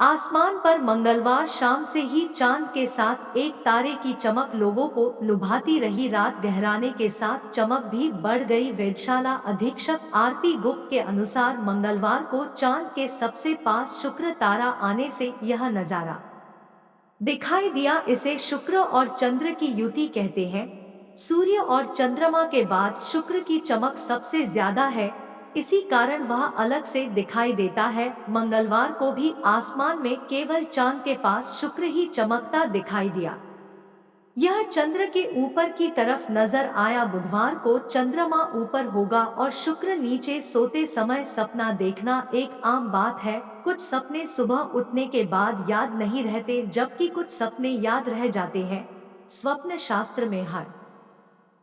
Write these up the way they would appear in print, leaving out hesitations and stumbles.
आसमान पर मंगलवार शाम से ही चांद के साथ एक तारे की चमक लोगों को लुभाती रही। रात गहराने के साथ चमक भी बढ़ गई। वेधशाला अधीक्षक आरपी गुप्त के अनुसार मंगलवार को चांद के सबसे पास शुक्र तारा आने से यह नजारा दिखाई दिया। इसे शुक्र और चंद्र की युति कहते हैं। सूर्य और चंद्रमा के बाद शुक्र की चमक सबसे ज्यादा है, इसी कारण वह अलग से दिखाई देता है। मंगलवार को भी आसमान में केवल चांद के पास शुक्र ही चमकता दिखाई दिया। यह चंद्र के ऊपर की तरफ नजर आया। बुधवार को चंद्रमा ऊपर होगा और शुक्र नीचे। सोते समय सपना देखना एक आम बात है। कुछ सपने सुबह उठने के बाद याद नहीं रहते, जबकि कुछ सपने याद रह जाते हैं। स्वप्न शास्त्र में हर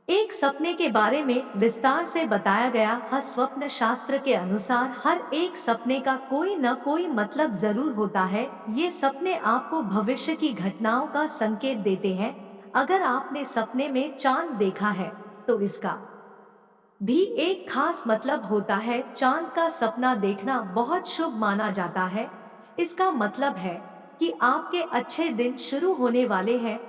एक सपने के बारे में विस्तार से बताया गया है। स्वप्न शास्त्र के अनुसार हर एक सपने का कोई न कोई मतलब जरूर होता है। ये सपने आपको भविष्य की घटनाओं का संकेत देते हैं। अगर आपने सपने में चांद देखा है तो इसका भी एक खास मतलब होता है। चांद का सपना देखना बहुत शुभ माना जाता है। इसका मतलब है कि आपके अच्छे दिन शुरू होने वाले हैं।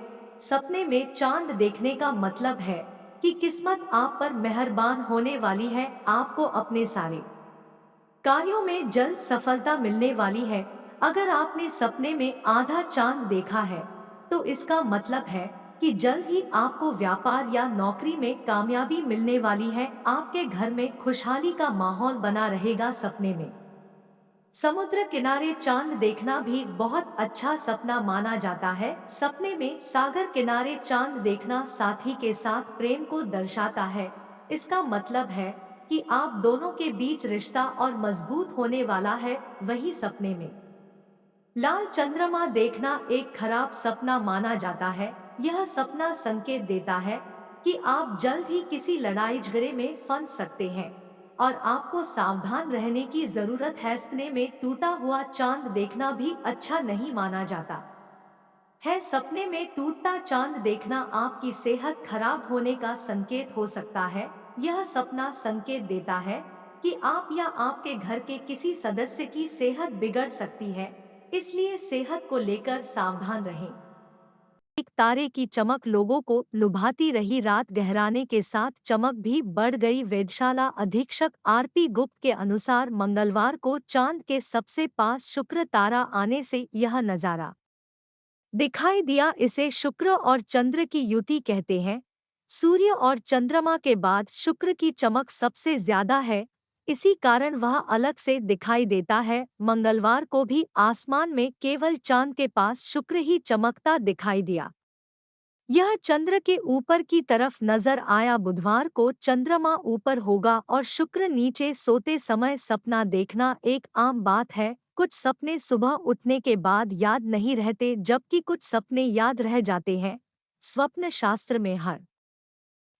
सपने में चांद देखने का मतलब है कि किस्मत आप पर मेहरबान होने वाली है। आपको अपने सारे कार्यों में जल्द सफलता मिलने वाली है। अगर आपने सपने में आधा चांद देखा है तो इसका मतलब है कि जल्द ही आपको व्यापार या नौकरी में कामयाबी मिलने वाली है। आपके घर में खुशहाली का माहौल बना रहेगा। सपने में समुद्र किनारे चांद देखना भी बहुत अच्छा सपना माना जाता है। सपने में सागर किनारे चांद देखना साथी के साथ प्रेम को दर्शाता है। इसका मतलब है कि आप दोनों के बीच रिश्ता और मजबूत होने वाला है। वही सपने में लाल चंद्रमा देखना एक खराब सपना माना जाता है। यह सपना संकेत देता है कि आप जल्द ही किसी लड़ाई झगड़े में फंस सकते हैं और आपको सावधान रहने की जरूरत है। सपने में टूटा हुआ चांद देखना भी अच्छा नहीं माना जाता है। सपने में टूटता चांद देखना आपकी सेहत खराब होने का संकेत हो सकता है। यह सपना संकेत देता है कि आप या आपके घर के किसी सदस्य की सेहत बिगड़ सकती है, इसलिए सेहत को लेकर सावधान रहें। एक तारे की चमक लोगों को लुभाती रही। रात गहराने के साथ चमक भी बढ़ गई। वेधशाला अधीक्षक आरपी गुप्त के अनुसार मंगलवार को चांद के सबसे पास शुक्र तारा आने से यह नजारा दिखाई दिया। इसे शुक्र और चंद्र की युति कहते हैं। सूर्य और चंद्रमा के बाद शुक्र की चमक सबसे ज्यादा है, इसी कारण वह अलग से दिखाई देता है। मंगलवार को भी आसमान में केवल चांद के पास शुक्र ही चमकता दिखाई दिया। यह चंद्र के ऊपर की तरफ नजर आया। बुधवार को चंद्रमा ऊपर होगा और शुक्र नीचे। सोते समय सपना देखना एक आम बात है। कुछ सपने सुबह उठने के बाद याद नहीं रहते, जबकि कुछ सपने याद रह जाते हैं। स्वप्न शास्त्र में हर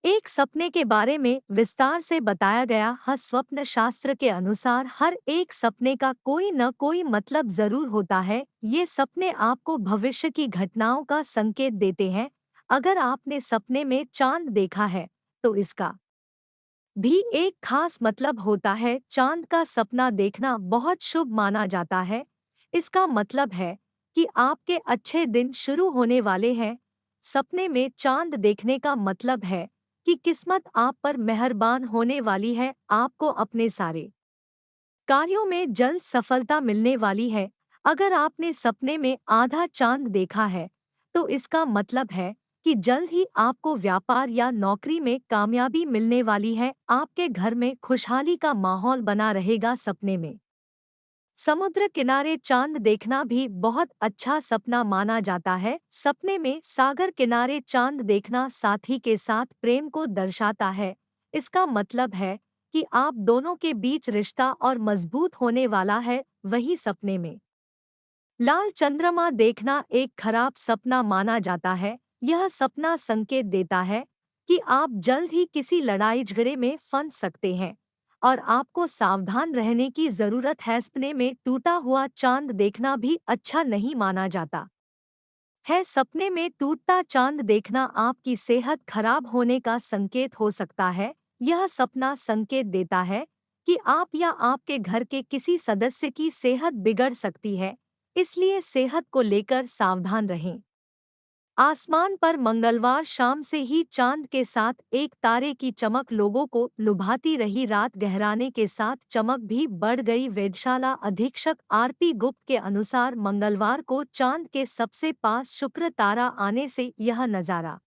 एक सपने के बारे में विस्तार से बताया गया है। स्वप्न शास्त्र के अनुसार हर एक सपने का कोई न कोई मतलब जरूर होता है। ये सपने आपको भविष्य की घटनाओं का संकेत देते हैं। अगर आपने सपने में चांद देखा है तो इसका भी एक खास मतलब होता है। चांद का सपना देखना बहुत शुभ माना जाता है। इसका मतलब है कि आपके अच्छे दिन शुरू होने वाले हैं। सपने में चांद देखने का मतलब है कि किस्मत आप पर मेहरबान होने वाली है। आपको अपने सारे कार्यों में जल्द सफलता मिलने वाली है। अगर आपने सपने में आधा चांद देखा है तो इसका मतलब है कि जल्द ही आपको व्यापार या नौकरी में कामयाबी मिलने वाली है। आपके घर में खुशहाली का माहौल बना रहेगा। सपने में समुद्र किनारे चांद देखना भी बहुत अच्छा सपना माना जाता है। सपने में सागर किनारे चांद देखना साथी के साथ प्रेम को दर्शाता है। इसका मतलब है कि आप दोनों के बीच रिश्ता और मजबूत होने वाला है। वही सपने में लाल चंद्रमा देखना एक खराब सपना माना जाता है। यह सपना संकेत देता है कि आप जल्द ही किसी लड़ाई झगड़े में फंस सकते हैं और आपको सावधान रहने की जरूरत है। सपने में टूटा हुआ चांद देखना भी अच्छा नहीं माना जाता है। सपने में टूटता चांद देखना आपकी सेहत खराब होने का संकेत हो सकता है। यह सपना संकेत देता है कि आप या आपके घर के किसी सदस्य की सेहत बिगड़ सकती है, इसलिए सेहत को लेकर सावधान रहें। आसमान पर मंगलवार शाम से ही चांद के साथ एक तारे की चमक लोगों को लुभाती रही। रात गहराने के साथ चमक भी बढ़ गई। वेधशाला अधीक्षक आरपी गुप्त के अनुसार मंगलवार को चांद के सबसे पास शुक्र तारा आने से यह नजारा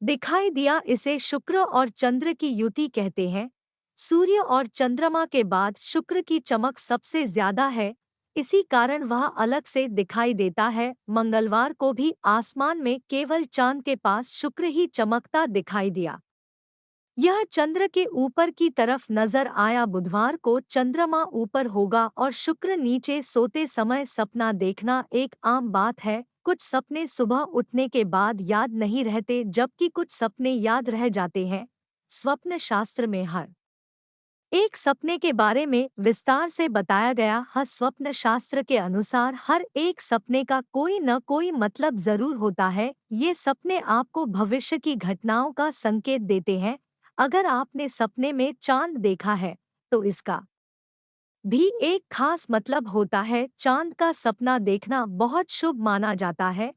दिखाई दिया। इसे शुक्र और चंद्र की युति कहते हैं। सूर्य और चंद्रमा के बाद शुक्र की चमक सबसे ज्यादा है, इसी कारण वह अलग से दिखाई देता है। मंगलवार को भी आसमान में केवल चांद के पास शुक्र ही चमकता दिखाई दिया। यह चंद्र के ऊपर की तरफ नजर आया। बुधवार को चंद्रमा ऊपर होगा और शुक्र नीचे। सोते समय सपना देखना एक आम बात है। कुछ सपने सुबह उठने के बाद याद नहीं रहते, जबकि कुछ सपने याद रह जाते हैं। स्वप्न शास्त्र में हर एक सपने के बारे में विस्तार से बताया गया है। स्वप्न शास्त्र के अनुसार हर एक सपने का कोई न कोई मतलब जरूर होता है। ये सपने आपको भविष्य की घटनाओं का संकेत देते हैं। अगर आपने सपने में चांद देखा है तो इसका भी एक खास मतलब होता है। चांद का सपना देखना बहुत शुभ माना जाता है।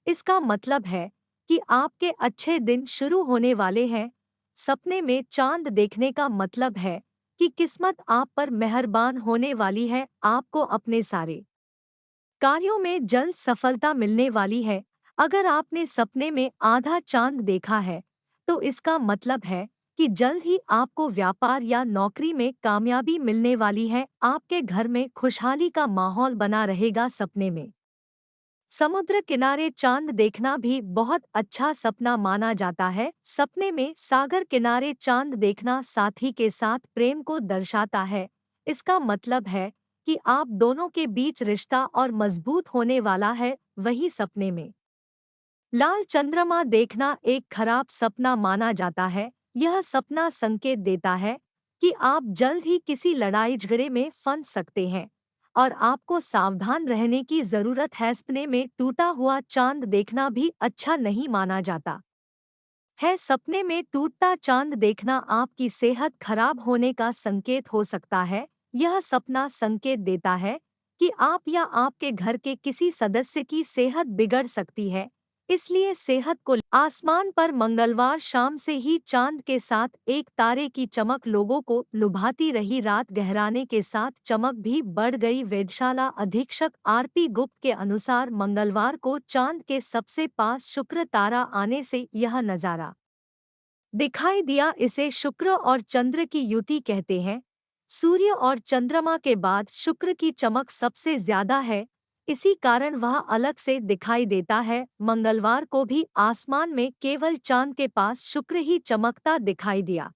इसका मतलब है कि आपके अच्छे दिन शुरू होने वाले हैं। सपने में चांद देखने का मतलब है कि किस्मत आप पर मेहरबान होने वाली है। आपको अपने सारे कार्यों में जल्द सफलता मिलने वाली है। अगर आपने सपने में आधा चांद देखा है तो इसका मतलब है कि जल्द ही आपको व्यापार या नौकरी में कामयाबी मिलने वाली है। आपके घर में खुशहाली का माहौल बना रहेगा। सपने में समुद्र किनारे चांद देखना भी बहुत अच्छा सपना माना जाता है। सपने में सागर किनारे चांद देखना साथी के साथ प्रेम को दर्शाता है। इसका मतलब है कि आप दोनों के बीच रिश्ता और मजबूत होने वाला है। वही सपने में लाल चंद्रमा देखना एक खराब सपना माना जाता है। यह सपना संकेत देता है कि आप जल्द ही किसी लड़ाई झगड़े में फंस सकते हैं और आपको सावधान रहने की जरूरत है। सपने में टूटा हुआ चांद देखना भी अच्छा नहीं माना जाता है। सपने में टूटता चांद देखना आपकी सेहत खराब होने का संकेत हो सकता है। यह सपना संकेत देता है कि आप या आपके घर के किसी सदस्य की सेहत बिगड़ सकती है। इसलिए सेहत को आसमान पर मंगलवार शाम से ही चांद के साथ एक तारे की चमक लोगों को लुभाती रही। रात गहराने के साथ चमक भी बढ़ गई। वेधशाला अधीक्षक आरपी गुप्त के अनुसार मंगलवार को चांद के सबसे पास शुक्र तारा आने से यह नजारा दिखाई दिया। इसे शुक्र और चंद्र की युति कहते हैं। सूर्य और चंद्रमा के बाद शुक्र की चमक सबसे ज्यादा है, इसी कारण वह अलग से दिखाई देता है। मंगलवार को भी आसमान में केवल चांद के पास शुक्र ही चमकता दिखाई दिया।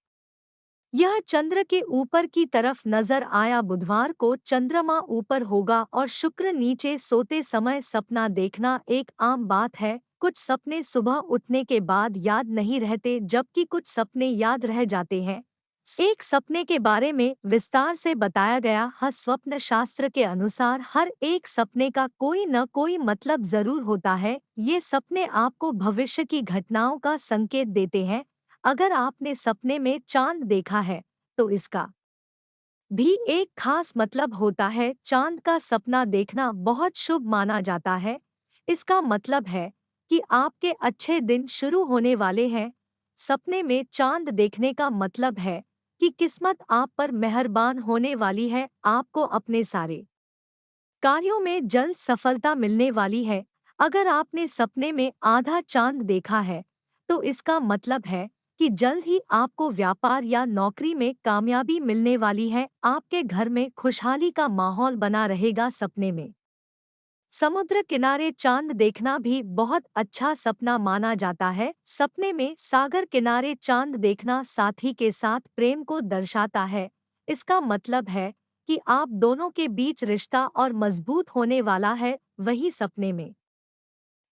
यह चंद्र के ऊपर की तरफ नजर आया। बुधवार को चंद्रमा ऊपर होगा और शुक्र नीचे। सोते समय सपना देखना एक आम बात है। कुछ सपने सुबह उठने के बाद याद नहीं रहते, जबकि कुछ सपने याद रह जाते हैं। एक सपने के बारे में विस्तार से बताया गया है। स्वप्न शास्त्र के अनुसार हर एक सपने का कोई न कोई मतलब जरूर होता है। ये सपने आपको भविष्य की घटनाओं का संकेत देते हैं। अगर आपने सपने में चांद देखा है तो इसका भी एक खास मतलब होता है। चांद का सपना देखना बहुत शुभ माना जाता है। इसका मतलब है कि आपके अच्छे दिन शुरू होने वाले हैं। सपने में चांद देखने का मतलब है कि किस्मत आप पर मेहरबान होने वाली है। आपको अपने सारे कार्यों में जल्द सफलता मिलने वाली है। अगर आपने सपने में आधा चांद देखा है तो इसका मतलब है कि जल्द ही आपको व्यापार या नौकरी में कामयाबी मिलने वाली है। आपके घर में खुशहाली का माहौल बना रहेगा। सपने में समुद्र किनारे चांद देखना भी बहुत अच्छा सपना माना जाता है। सपने में सागर किनारे चांद देखना साथी के साथ प्रेम को दर्शाता है। इसका मतलब है कि आप दोनों के बीच रिश्ता और मजबूत होने वाला है। वही सपने में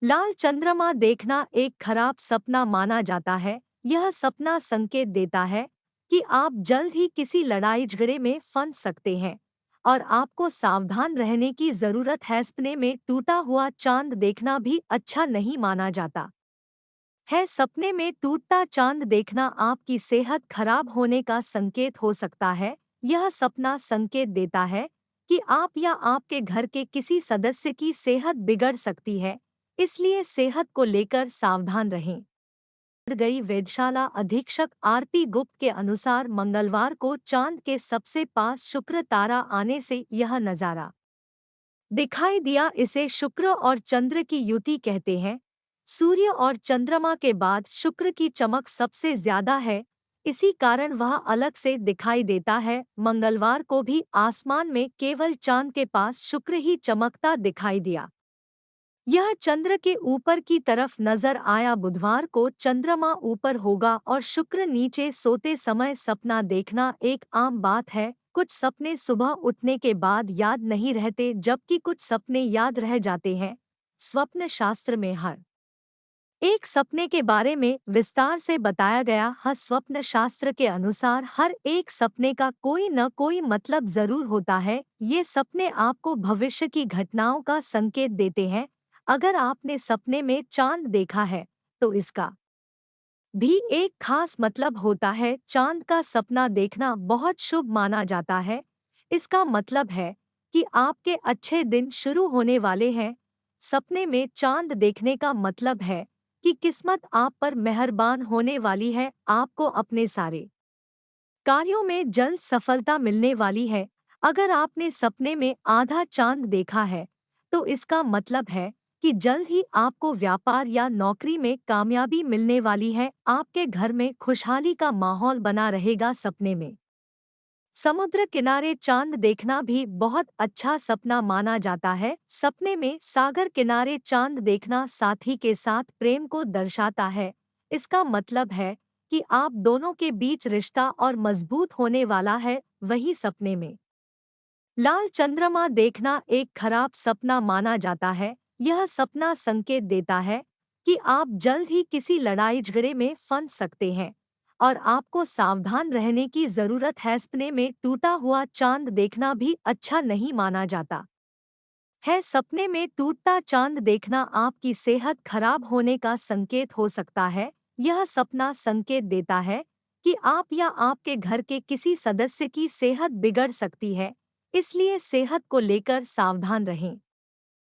लाल चंद्रमा देखना एक खराब सपना माना जाता है। यह सपना संकेत देता है कि आप जल्द ही किसी लड़ाई झगड़े में फंस सकते हैं और आपको सावधान रहने की जरूरत है। सपने में टूटा हुआ चांद देखना भी अच्छा नहीं माना जाता है। सपने में टूटता चांद देखना आपकी सेहत खराब होने का संकेत हो सकता है। यह सपना संकेत देता है कि आप या आपके घर के किसी सदस्य की सेहत बिगड़ सकती है, इसलिए सेहत को लेकर सावधान रहें। गई वेधशाला अधीक्षक आरपी गुप्त के अनुसार मंगलवार को चांद के सबसे पास शुक्र तारा आने से यह नजारा दिखाई दिया। इसे शुक्र और चंद्र की युति कहते हैं। सूर्य और चंद्रमा के बाद शुक्र की चमक सबसे ज्यादा है, इसी कारण वह अलग से दिखाई देता है। मंगलवार को भी आसमान में केवल चांद के पास शुक्र ही चमकता दिखाई दिया। यह चंद्र के ऊपर की तरफ नजर आया। बुधवार को चंद्रमा ऊपर होगा और शुक्र नीचे। सोते समय सपना देखना एक आम बात है। कुछ सपने सुबह उठने के बाद याद नहीं रहते, जबकि कुछ सपने याद रह जाते हैं। स्वप्न शास्त्र में हर एक सपने के बारे में विस्तार से बताया गया है। स्वप्न शास्त्र के अनुसार हर एक सपने का कोई न कोई मतलब जरूर होता है। ये सपने आपको भविष्य की घटनाओं का संकेत देते हैं। अगर आपने सपने में चांद देखा है तो इसका भी एक खास मतलब होता है। चांद का सपना देखना बहुत शुभ माना जाता है। इसका मतलब है कि आपके अच्छे दिन शुरू होने वाले हैं। सपने में चांद देखने का मतलब है कि किस्मत आप पर मेहरबान होने वाली है। आपको अपने सारे कार्यों में जल्द सफलता मिलने वाली है। अगर आपने सपने में आधा चांद देखा है तो इसका मतलब है कि जल्द ही आपको व्यापार या नौकरी में कामयाबी मिलने वाली है। आपके घर में खुशहाली का माहौल बना रहेगा। सपने में समुद्र किनारे चांद देखना भी बहुत अच्छा सपना माना जाता है। सपने में सागर किनारे चांद देखना साथी के साथ प्रेम को दर्शाता है। इसका मतलब है कि आप दोनों के बीच रिश्ता और मजबूत होने वाला है। वही सपने में लाल चंद्रमा देखना एक खराब सपना माना जाता है। यह सपना संकेत देता है कि आप जल्द ही किसी लड़ाई झगड़े में फंस सकते हैं और आपको सावधान रहने की जरूरत है। सपने में टूटा हुआ चांद देखना भी अच्छा नहीं माना जाता है। सपने में टूटता चांद देखना आपकी सेहत खराब होने का संकेत हो सकता है। यह सपना संकेत देता है कि आप या आपके घर के किसी सदस्य की सेहत बिगड़ सकती है, इसलिए सेहत को लेकर सावधान रहें।